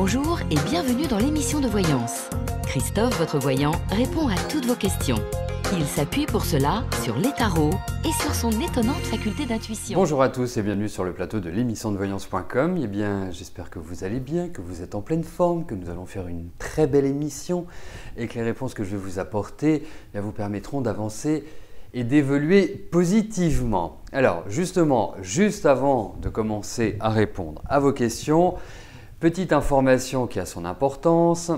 Bonjour et bienvenue dans l'émission de voyance. Christophe, votre voyant, répond à toutes vos questions. Il s'appuie pour cela sur les tarots et sur son étonnante faculté d'intuition. Bonjour à tous et bienvenue sur le plateau de l'émission de voyance.com. Eh bien, j'espère que vous allez bien, que vous êtes en pleine forme, que nous allons faire une très belle émission et que les réponses que je vais vous apporter vous permettront d'avancer et d'évoluer positivement. Alors, justement, juste avant de commencer à répondre à vos questions, petite information qui a son importance,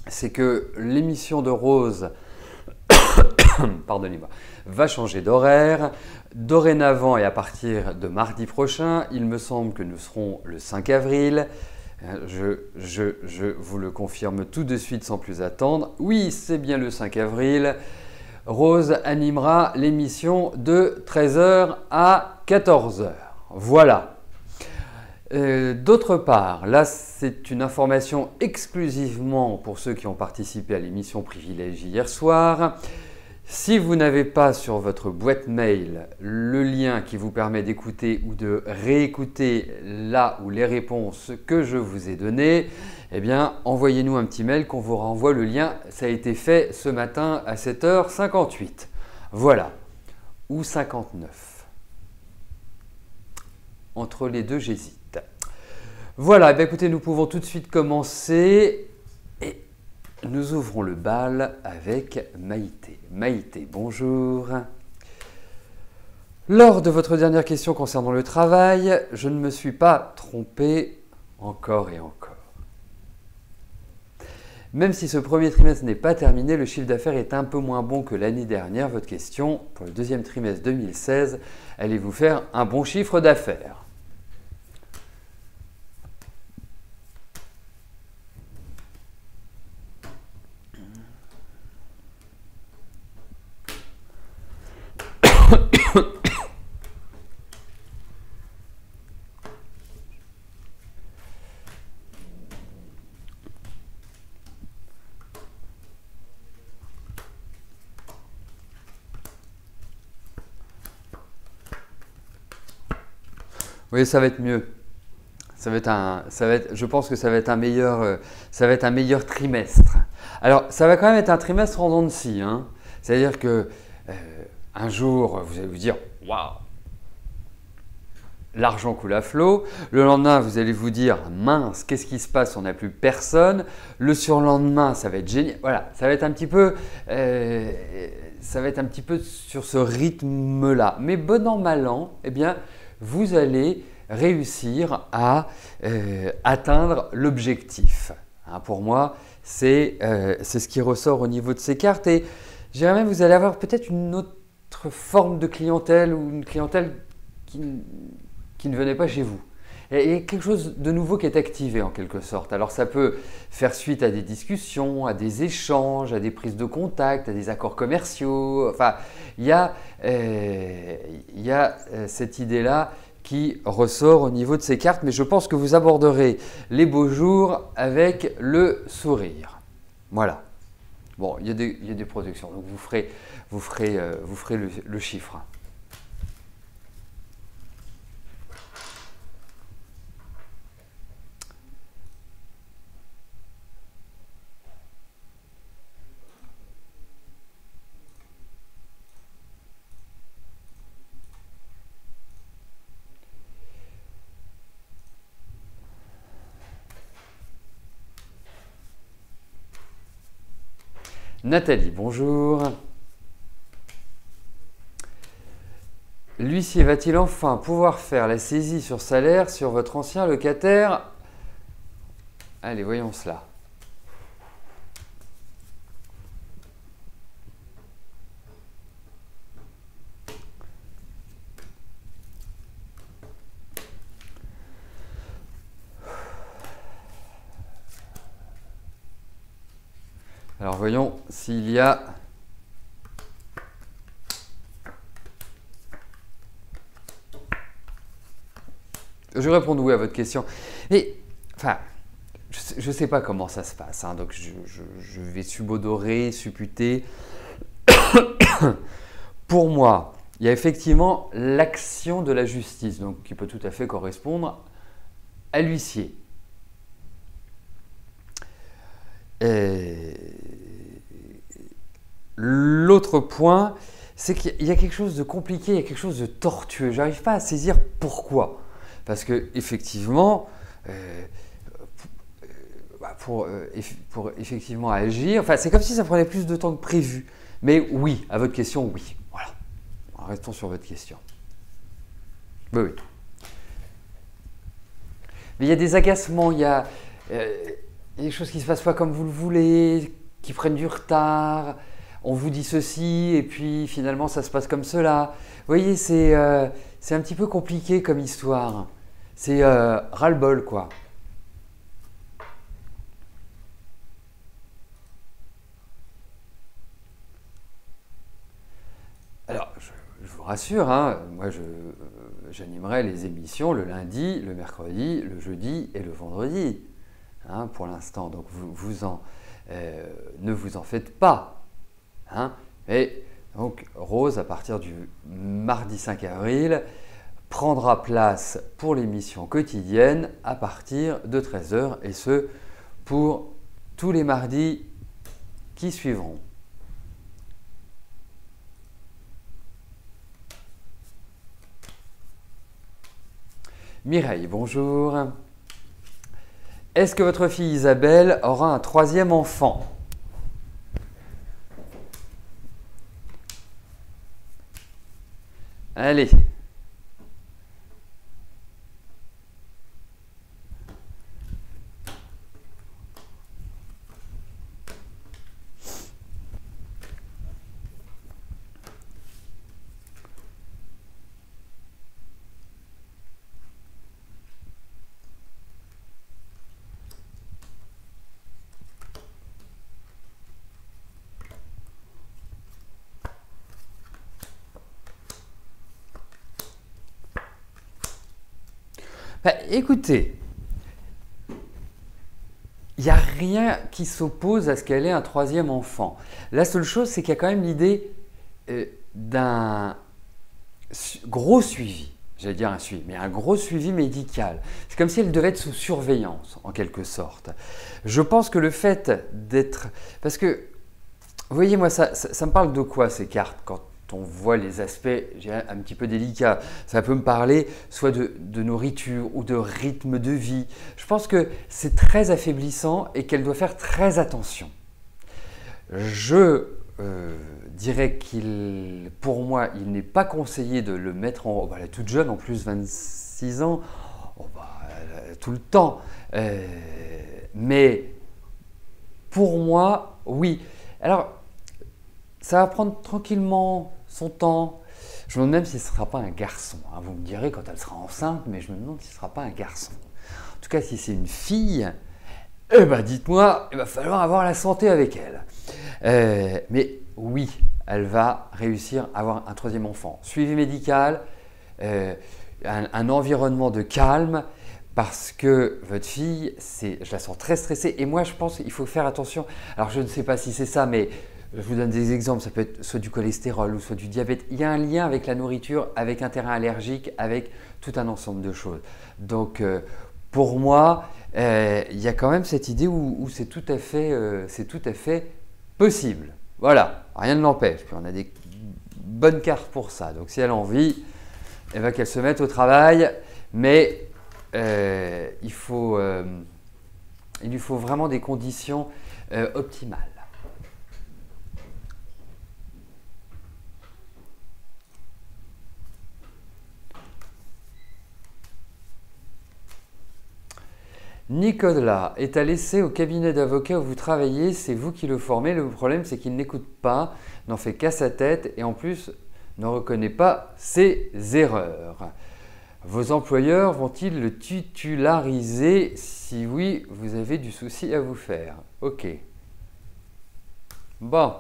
c'est que l'émission de Rose pardonnez-moi, va changer d'horaire. Dorénavant et à partir de mardi prochain, il me semble que nous serons le 5 avril. Je vous le confirme tout de suite sans plus attendre. Oui, c'est bien le 5 avril. Rose animera l'émission de 13h à 14h. Voilà. D'autre part, là c'est une information exclusivement pour ceux qui ont participé à l'émission Privilégiée hier soir. Si vous n'avez pas sur votre boîte mail le lien qui vous permet d'écouter ou de réécouter là ou les réponses que je vous ai données, eh bien envoyez-nous un petit mail qu'on vous renvoie le lien. Ça a été fait ce matin à 7h58. Voilà. Ou 59. Entre les deux, j'hésite. Voilà, bien écoutez, nous pouvons tout de suite commencer et nous ouvrons le bal avec Maïté. Maïté, bonjour. Lors de votre dernière question concernant le travail, je ne me suis pas trompé encore et encore. Même si ce premier trimestre n'est pas terminé, le chiffre d'affaires est un peu moins bon que l'année dernière. Votre question, pour le deuxième trimestre 2016, allez-vous faire un bon chiffre d'affaires ? Oui, ça va être mieux. Je pense que ça va être un meilleur trimestre. Alors, ça va quand même être un trimestre en dents de scie, hein. C'est-à-dire que un jour, vous allez vous dire « Waouh, l'argent coule à flot ». Le lendemain, vous allez vous dire « Mince, qu'est-ce qui se passe? On n'a plus personne ». Le surlendemain, ça va être génial. Voilà, ça va être un petit peu sur ce rythme-là. Mais bon an, mal an, eh bien, vous allez réussir à atteindre l'objectif. Hein, pour moi, c'est ce qui ressort au niveau de ces cartes. Et je dirais même vous allez avoir peut-être une autre forme de clientèle ou une clientèle qui ne venait pas chez vous. Il y a quelque chose de nouveau qui est activé en quelque sorte. Alors ça peut faire suite à des discussions, à des échanges, à des prises de contact, à des accords commerciaux. Enfin, il y a cette idée-là qui ressort au niveau de ces cartes, mais je pense que vous aborderez les beaux jours avec le sourire. Voilà. Bon, il y a des protections, donc vous ferez le chiffre. Nathalie, bonjour. L'huissier va-t-il enfin pouvoir faire la saisie sur salaire sur votre ancien locataire? Allez, voyons cela. Alors voyons s'il y a je réponds oui à votre question. Mais enfin, je ne sais pas comment ça se passe, hein, donc je vais subodorer, supputer. Pour moi, il y a effectivement l'action de la justice, donc qui peut tout à fait correspondre à l'huissier. L'autre point, c'est qu'il y a quelque chose de compliqué, il y a quelque chose de tortueux. Je n'arrive pas à saisir pourquoi. Parce que effectivement, pour effectivement agir, enfin, c'est comme si ça prenait plus de temps que prévu. Mais oui, à votre question, oui. Voilà. Restons sur votre question. Oui, oui. Mais il y a des agacements, il y a des choses qui ne se passent pas comme vous le voulez, qui prennent du retard. On vous dit ceci et puis finalement ça se passe comme cela. Vous voyez, c'est un petit peu compliqué comme histoire. C'est ras-le-bol, quoi. Alors, je vous rassure, hein, moi j'animerai les émissions le lundi, le mercredi, le jeudi et le vendredi, hein, pour l'instant. Donc ne vous en faites pas. Hein. Et donc Rose, à partir du mardi 5 avril, prendra place pour l'émission quotidienne à partir de 13 h et ce pour tous les mardis qui suivront. Mireille, bonjour. Est-ce que votre fille Isabelle aura un troisième enfant? Allez. Bah, écoutez, il n'y a rien qui s'oppose à ce qu'elle ait un troisième enfant. La seule chose, c'est qu'il y a quand même l'idée d'un gros suivi. J'allais dire un suivi, mais un gros suivi médical. C'est comme si elle devait être sous surveillance, en quelque sorte. Je pense que le fait d'être... Parce que, vous voyez, moi, ça me parle de quoi, ces cartes, quand on voit les aspects un petit peu délicats? Ça peut me parler soit de nourriture ou de rythme de vie. Je pense que c'est très affaiblissant et qu'elle doit faire très attention. Je dirais pour moi, il n'est pas conseillé de le mettre en... elle est toute jeune, en plus 26 ans, tout le temps. Mais pour moi, oui. Alors, ça va prendre tranquillement son temps. Je me demande même si ce ne sera pas un garçon. Hein. Vous me direz quand elle sera enceinte, mais je me demande si ce ne sera pas un garçon. En tout cas, si c'est une fille, eh ben, dites-moi, il va falloir avoir la santé avec elle. Mais oui, elle va réussir à avoir un troisième enfant. Suivi médical, un environnement de calme, parce que votre fille, je la sens très stressée. Et moi, je pense qu'il faut faire attention. Alors, je ne sais pas si c'est ça, mais je vous donne des exemples. Ça peut être soit du cholestérol ou soit du diabète. Il y a un lien avec la nourriture, avec un terrain allergique, avec tout un ensemble de choses. Donc, pour moi, il y a quand même cette idée où c'est tout à fait possible. Voilà, rien ne l'empêche. Puis on a des bonnes cartes pour ça. Donc si elle a envie, eh ben, qu'elle se mette au travail. Mais il lui faut vraiment des conditions optimales. Nicolas est à l'essai au cabinet d'avocat où vous travaillez, c'est vous qui le formez. Le problème, c'est qu'il n'écoute pas, n'en fait qu'à sa tête et en plus ne reconnaît pas ses erreurs. Vos employeurs vont-ils le titulariser? Si oui, vous avez du souci à vous faire. Ok. Bon.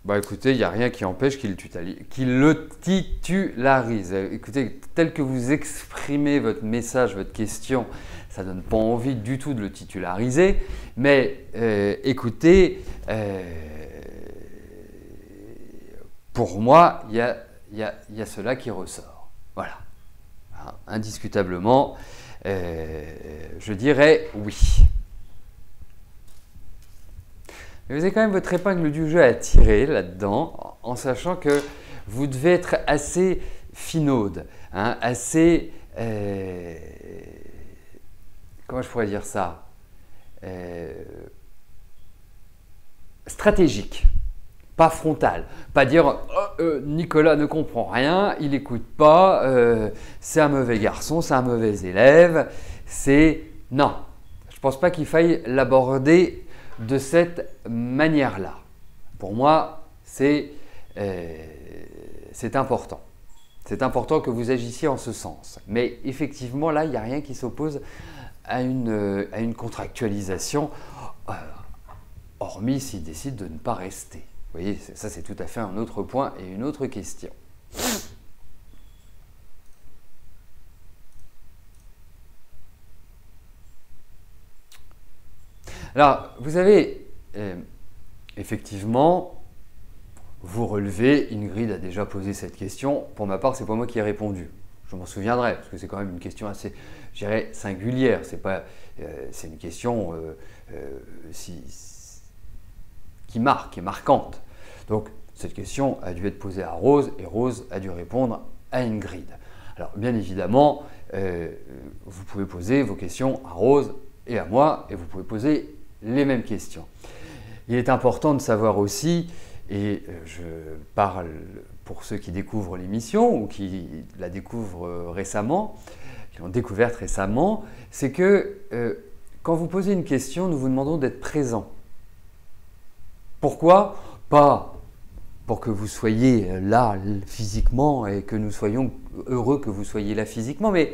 Bah écoutez, il n'y a rien qui empêche qu'il le titularise. Écoutez, tel que vous exprimez votre message, votre question, ça ne donne pas envie du tout de le titulariser. Mais écoutez, pour moi, il y a cela qui ressort. Voilà. Hein, indiscutablement, je dirais oui. Mais vous avez quand même votre épingle du jeu à tirer là-dedans, en sachant que vous devez être assez finaude, hein, assez… comment je pourrais dire ça, stratégique, pas frontal. Pas dire Nicolas ne comprend rien, il n'écoute pas, c'est un mauvais garçon, c'est un mauvais élève. Non, je ne pense pas qu'il faille l'aborder de cette manière-là. Pour moi, c'est important. C'est important que vous agissiez en ce sens. Mais effectivement, là, il n'y a rien qui s'oppose à une contractualisation, hormis s'il décide de ne pas rester. Vous voyez, ça c'est tout à fait un autre point et une autre question. Alors, vous avez effectivement, vous relevez, Ingrid a déjà posé cette question. Pour ma part, ce n'est pas moi qui ai répondu. Je m'en souviendrai, parce que c'est quand même une question assez, je dirais, singulière. C'est une question qui marque, qui est marquante. Donc, cette question a dû être posée à Rose et Rose a dû répondre à Ingrid. Alors, bien évidemment, vous pouvez poser vos questions à Rose et à moi et vous pouvez poser les mêmes questions. Il est important de savoir aussi, et je parle pour ceux qui découvrent l'émission ou qui la découvrent récemment, qui l'ont découverte récemment, c'est que quand vous posez une question, nous vous demandons d'être présent. Pourquoi? Pas pour que vous soyez là physiquement et que nous soyons heureux que vous soyez là physiquement, mais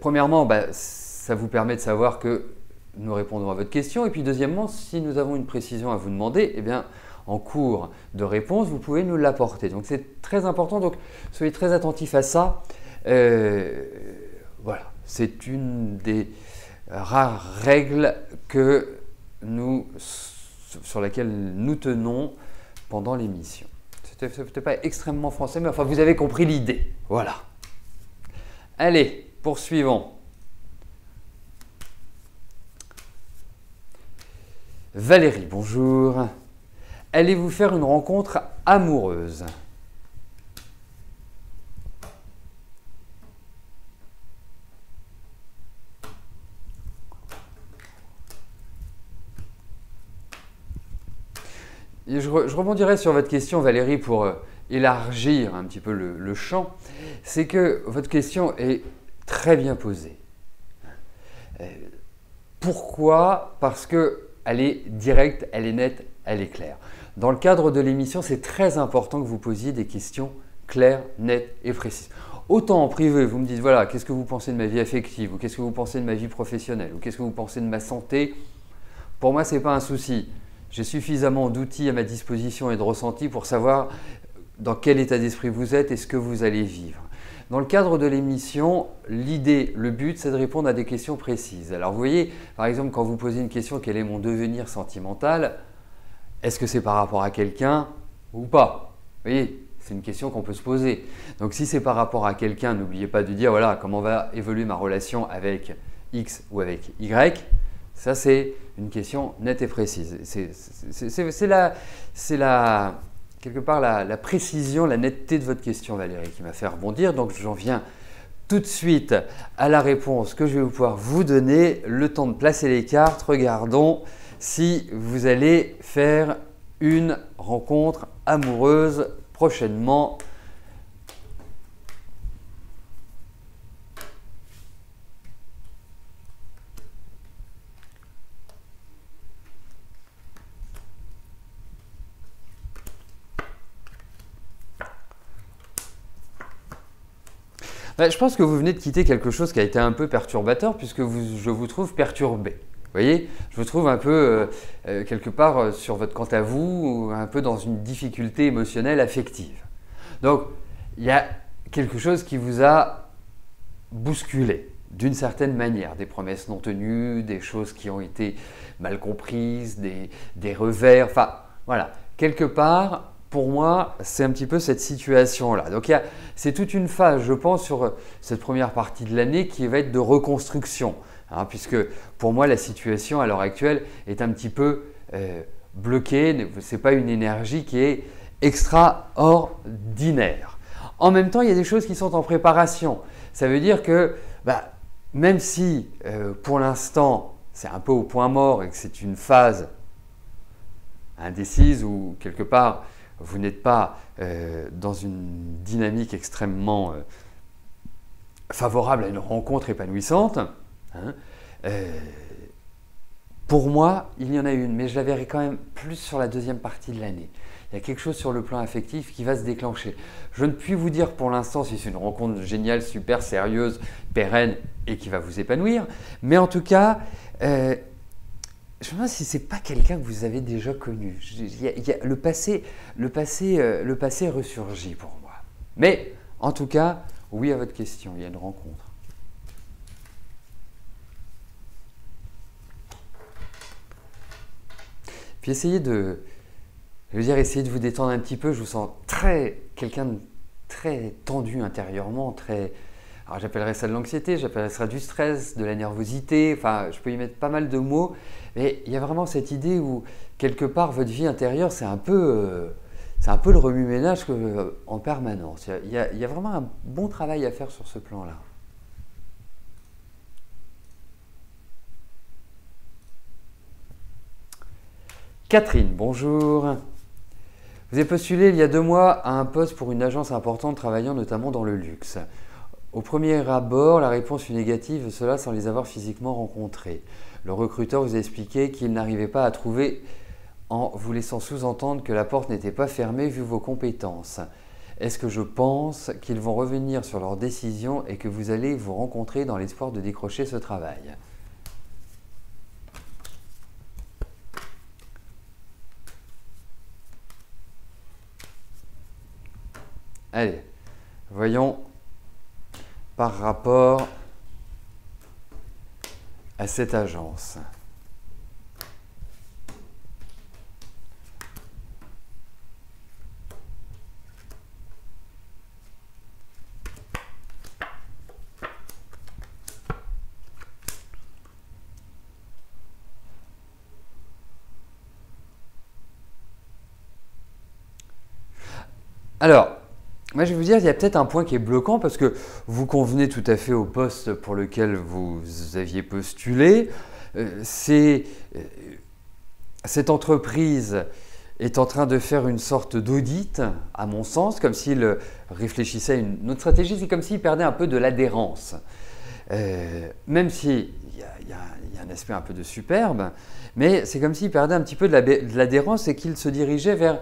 premièrement, ça vous permet de savoir que nous répondons à votre question. Et puis deuxièmement, si nous avons une précision à vous demander, eh bien, en cours de réponse, vous pouvez nous l'apporter. Donc c'est très important, donc soyez très attentifs à ça. Voilà, c'est une des rares règles sur laquelle nous tenons pendant l'émission. C'était pas extrêmement français, mais enfin vous avez compris l'idée. Voilà. Allez, poursuivons. Valérie, bonjour. Allez-vous faire une rencontre amoureuse? Je rebondirai sur votre question, Valérie, pour élargir un petit peu le champ. C'est que votre question est très bien posée. Pourquoi? Parce qu'elle est directe, elle est nette, elle est claire. Dans le cadre de l'émission, c'est très important que vous posiez des questions claires, nettes et précises. Autant en privé, vous me dites, voilà, qu'est-ce que vous pensez de ma vie affective, ou qu'est-ce que vous pensez de ma vie professionnelle, ou qu'est-ce que vous pensez de ma santé? Pour moi, ce n'est pas un souci. J'ai suffisamment d'outils à ma disposition et de ressentis pour savoir dans quel état d'esprit vous êtes et ce que vous allez vivre. Dans le cadre de l'émission, l'idée, le but, c'est de répondre à des questions précises. Alors vous voyez, par exemple, quand vous posez une question, quel est mon devenir sentimental? Est-ce que c'est par rapport à quelqu'un ou pas? Vous voyez, c'est une question qu'on peut se poser. Donc si c'est par rapport à quelqu'un, n'oubliez pas de dire, voilà, comment va évoluer ma relation avec X ou avec Y. Ça, c'est une question nette et précise. C'est quelque part la précision, la netteté de votre question, Valérie, qui m'a fait rebondir. Donc, j'en viens tout de suite à la réponse que je vais pouvoir vous donner. Le temps de placer les cartes. Regardons si vous allez faire une rencontre amoureuse prochainement. Je pense que vous venez de quitter quelque chose qui a été un peu perturbateur puisque je vous trouve perturbé. voyez, je vous trouve un peu, quelque part, sur votre quant à vous, un peu dans une difficulté émotionnelle, affective. Donc, il y a quelque chose qui vous a bousculé, d'une certaine manière. Des promesses non tenues, des choses qui ont été mal comprises, des revers, enfin, voilà. Quelque part, pour moi, c'est un petit peu cette situation-là. Donc, c'est toute une phase, je pense, sur cette première partie de l'année qui va être de reconstruction. Hein, puisque pour moi, la situation à l'heure actuelle est un petit peu bloquée. Ce n'est pas une énergie qui est extraordinaire. En même temps, il y a des choses qui sont en préparation. Ça veut dire que même si pour l'instant, c'est un peu au point mort et que c'est une phase indécise où quelque part, vous n'êtes pas dans une dynamique extrêmement favorable à une rencontre épanouissante, hein, pour moi, il y en a une, mais je la verrai quand même plus sur la deuxième partie de l'année. Il y a quelque chose sur le plan affectif qui va se déclencher. Je ne puis vous dire pour l'instant si c'est une rencontre géniale, super sérieuse, pérenne et qui va vous épanouir, mais en tout cas, je me demande si ce n'est pas quelqu'un que vous avez déjà connu. Le passé ressurgit pour moi. Mais en tout cas, oui à votre question, il y a une rencontre. Puis essayez de vous détendre un petit peu. Je vous sens quelqu'un de très tendu intérieurement, alors j'appellerais ça de l'anxiété, j'appellerais ça du stress, de la nervosité, enfin je peux y mettre pas mal de mots, mais il y a vraiment cette idée où quelque part votre vie intérieure c'est un peu le remue-ménage en permanence. Il y a vraiment un bon travail à faire sur ce plan-là. Catherine, bonjour. Vous avez postulé il y a 2 mois à un poste pour une agence importante travaillant notamment dans le luxe. Au premier abord, la réponse fut négative, cela sans les avoir physiquement rencontrés. Le recruteur vous a expliqué qu'il n'arrivait pas à trouver en vous laissant sous-entendre que la porte n'était pas fermée vu vos compétences. Est-ce que je pense qu'ils vont revenir sur leur décision et que vous allez vous rencontrer dans l'espoir de décrocher ce travail ? Allez, voyons par rapport à cette agence. Alors, moi, je vais vous dire, il y a peut-être un point qui est bloquant parce que vous convenez tout à fait au poste pour lequel vous aviez postulé. Cette entreprise est en train de faire une sorte d'audit, à mon sens, comme s'il réfléchissait à une autre stratégie. C'est comme s'il perdait un peu de l'adhérence. Même s'il y a un aspect un peu de superbe, mais c'est comme s'il perdait un petit peu de l'adhérence et qu'il se dirigeait vers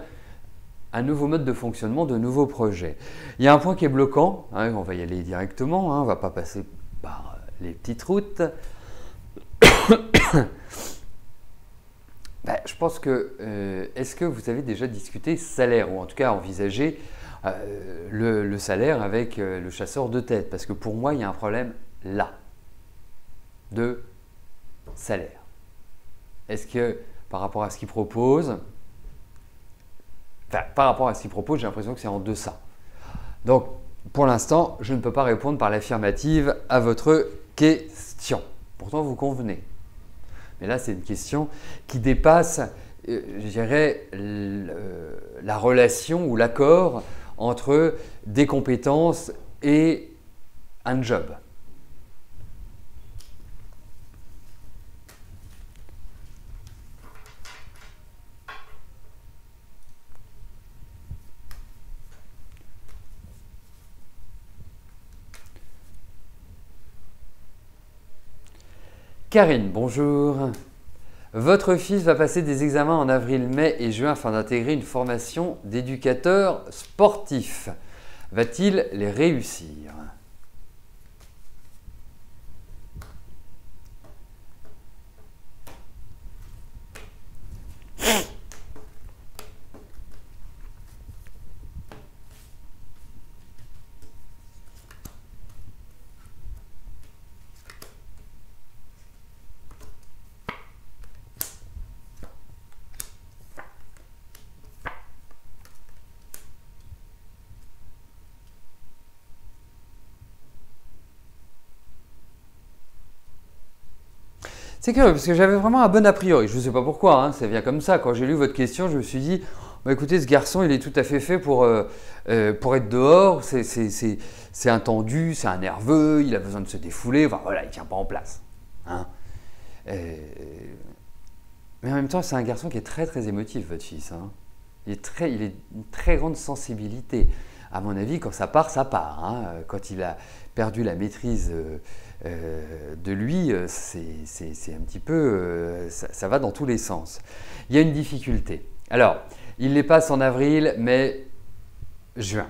un nouveau mode de fonctionnement, de nouveaux projets. Il y a un point qui est bloquant, hein, on va y aller directement, hein, on ne va pas passer par les petites routes. Je pense que, est-ce que vous avez déjà discuté salaire, ou en tout cas envisagé le salaire avec le chasseur de tête? Parce que pour moi, il y a un problème là, de salaire. Est-ce que par rapport à ce qu'il propose, par rapport à ce qu'il propose, j'ai l'impression que c'est en deçà. Donc, pour l'instant, je ne peux pas répondre par l'affirmative à votre question. Pourtant, vous convenez. Mais là, c'est une question qui dépasse, je dirais, la relation ou l'accord entre des compétences et un job. Karine, bonjour. Votre fils va passer des examens en avril, mai et juin afin d'intégrer une formation d'éducateur sportif. Va-t-il les réussir? C'est curieux parce que j'avais vraiment un bon a priori. Je ne sais pas pourquoi, hein, ça vient comme ça. Quand j'ai lu votre question, je me suis dit, bah, écoutez, ce garçon, il est tout à fait fait pour être dehors. C'est un tendu, c'est un nerveux, il a besoin de se défouler. Enfin voilà, il ne tient pas en place. Hein. Mais en même temps, c'est un garçon qui est très très émotif, votre fils. Hein. Il a une très grande sensibilité. À mon avis, quand ça part, ça part. Hein. Quand il a perdu la maîtrise de lui, c'est un petit peu, ça va dans tous les sens. Il y a une difficulté. Alors, il les passe en avril, mai, juin.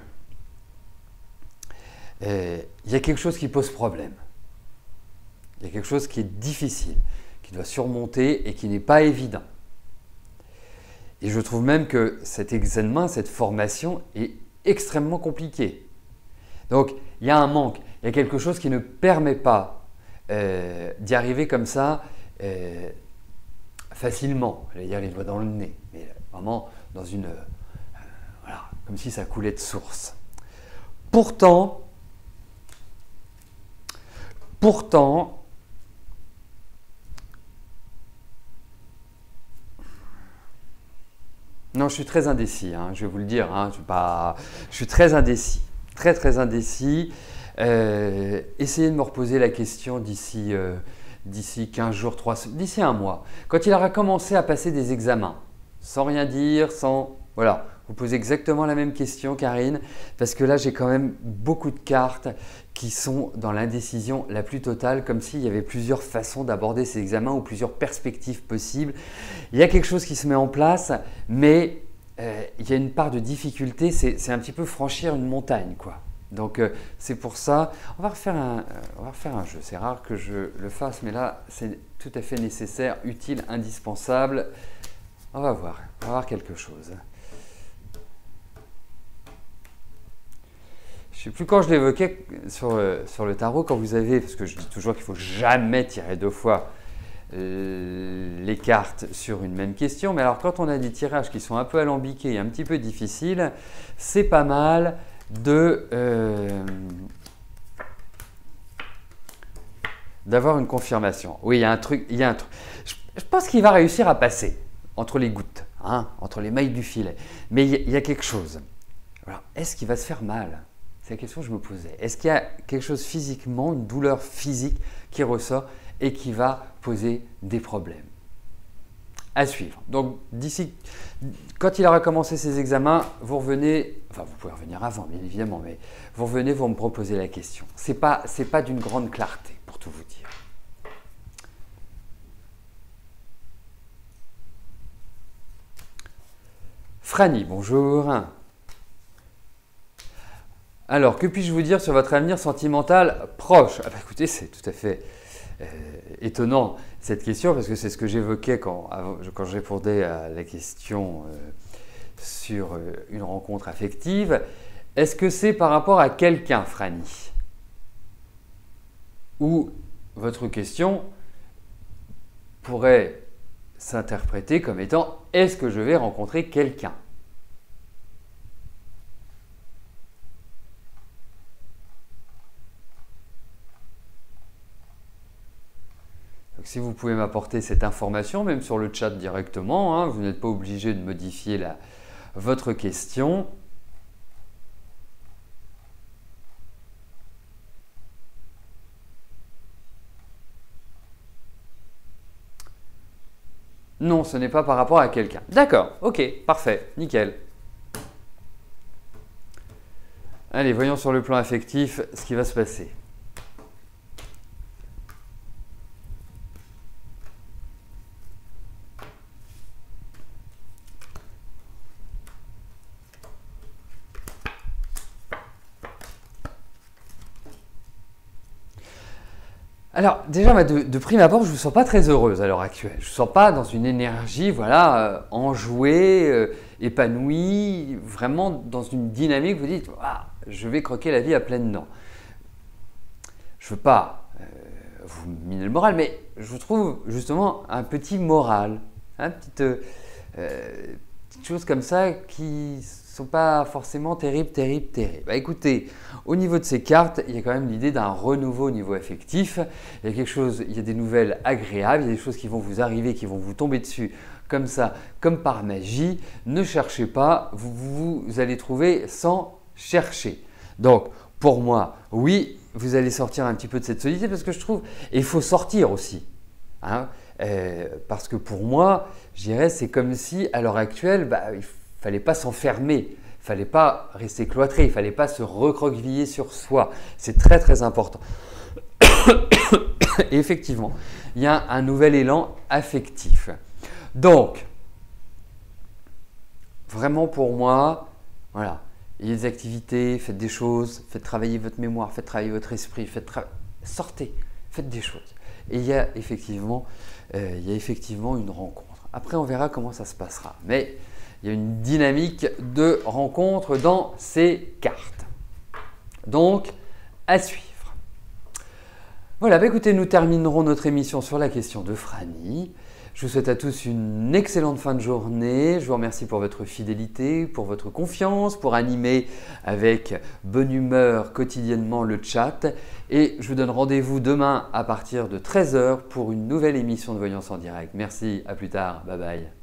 Il y a quelque chose qui pose problème. Il y a quelque chose qui est difficile, qui doit surmonter et qui n'est pas évident. Et je trouve même que cet examen, cette formation est extrêmement compliquée. Donc, il y a un manque, il y a quelque chose qui ne permet pas d'y arriver comme ça facilement. J'allais dire les doigts dans le nez, mais vraiment dans une… voilà, comme si ça coulait de source. Pourtant, non, je suis très indécis, hein, je vais vous le dire. Hein, je suis très indécis, très indécis. Essayez de me reposer la question d'ici 15 jours, d'ici un mois. Quand il aura commencé à passer des examens, sans rien dire, voilà, vous posez exactement la même question, Karine, parce que là, j'ai quand même beaucoup de cartes qui sont dans l'indécision la plus totale, comme s'il y avait plusieurs façons d'aborder ces examens ou plusieurs perspectives possibles. Il y a quelque chose qui se met en place, mais il y a une part de difficulté, c'est un petit peu franchir une montagne, quoi. Donc c'est pour ça, on va refaire un jeu. C'est rare que je le fasse, mais là, c'est tout à fait nécessaire, utile, indispensable. On va voir quelque chose. Je ne sais plus quand je l'évoquais sur le tarot, quand vous avez, parce que je dis toujours qu'il ne faut jamais tirer deux fois les cartes sur une même question, mais alors quand on a des tirages qui sont un peu alambiqués et un petit peu difficiles, c'est pas mal d'avoir une confirmation. Oui, il y a un truc. Je pense qu'il va réussir à passer entre les gouttes, hein, entre les mailles du filet. Mais il y a quelque chose. Alors, est-ce qu'il va se faire mal? C'est la question que je me posais. Est-ce qu'il y a quelque chose physiquement, une douleur physique qui ressort et qui va poser des problèmes? À suivre. Donc, quand il aura commencé ses examens, vous revenez, enfin vous pouvez revenir avant bien évidemment, mais vous revenez, vous me proposez la question. C'est pas d'une grande clarté, pour tout vous dire. Franny, bonjour. Alors, que puis-je vous dire sur votre avenir sentimental proche? Ah bah écoutez, c'est tout à fait étonnant cette question, parce que c'est ce que j'évoquais quand je répondais à la question sur une rencontre affective. Est-ce que c'est par rapport à quelqu'un, Franny? Ou votre question pourrait s'interpréter comme étant « Est-ce que je vais rencontrer quelqu'un ?» Donc, si vous pouvez m'apporter cette information, même sur le chat directement, hein, vous n'êtes pas obligé de modifier votre question. Non, ce n'est pas par rapport à quelqu'un. D'accord, ok, parfait, nickel. Allez, voyons sur le plan affectif ce qui va se passer. Alors, déjà, de prime abord, je ne vous sens pas très heureuse à l'heure actuelle. Je ne vous sens pas dans une énergie, voilà, enjouée, épanouie, vraiment dans une dynamique. Vous dites, ah, je vais croquer la vie à pleines dents. Je ne veux pas vous miner le moral, mais je vous trouve justement un petit moral, hein, petite chose comme ça qui sont pas forcément terribles. Bah, écoutez, au niveau de ces cartes, il y a quand même l'idée d'un renouveau au niveau affectif. Il y a quelque chose, il y a des nouvelles agréables, il y a des choses qui vont vous arriver, qui vont vous tomber dessus comme ça, comme par magie. Ne cherchez pas, vous allez trouver sans chercher. Donc, pour moi, oui, vous allez sortir un petit peu de cette solitude parce que je trouve, et il faut sortir aussi. Hein, parce que pour moi, je dirais, c'est comme si à l'heure actuelle, il ne fallait pas s'enfermer, il ne fallait pas rester cloîtré, il ne fallait pas se recroqueviller sur soi. C'est très très important. Et effectivement, il y a un nouvel élan affectif. Donc, vraiment pour moi, voilà, il y a des activités, faites des choses, faites travailler votre mémoire, faites travailler votre esprit, sortez, faites des choses. Et il y a effectivement une rencontre. Après, on verra comment ça se passera. Mais il y a une dynamique de rencontre dans ces cartes. Donc, à suivre. Voilà, écoutez, nous terminerons notre émission sur la question de Franny. Je vous souhaite à tous une excellente fin de journée. Je vous remercie pour votre fidélité, pour votre confiance, pour animer avec bonne humeur quotidiennement le chat. Et je vous donne rendez-vous demain à partir de 13 h pour une nouvelle émission de Voyance en direct. Merci, à plus tard, bye bye.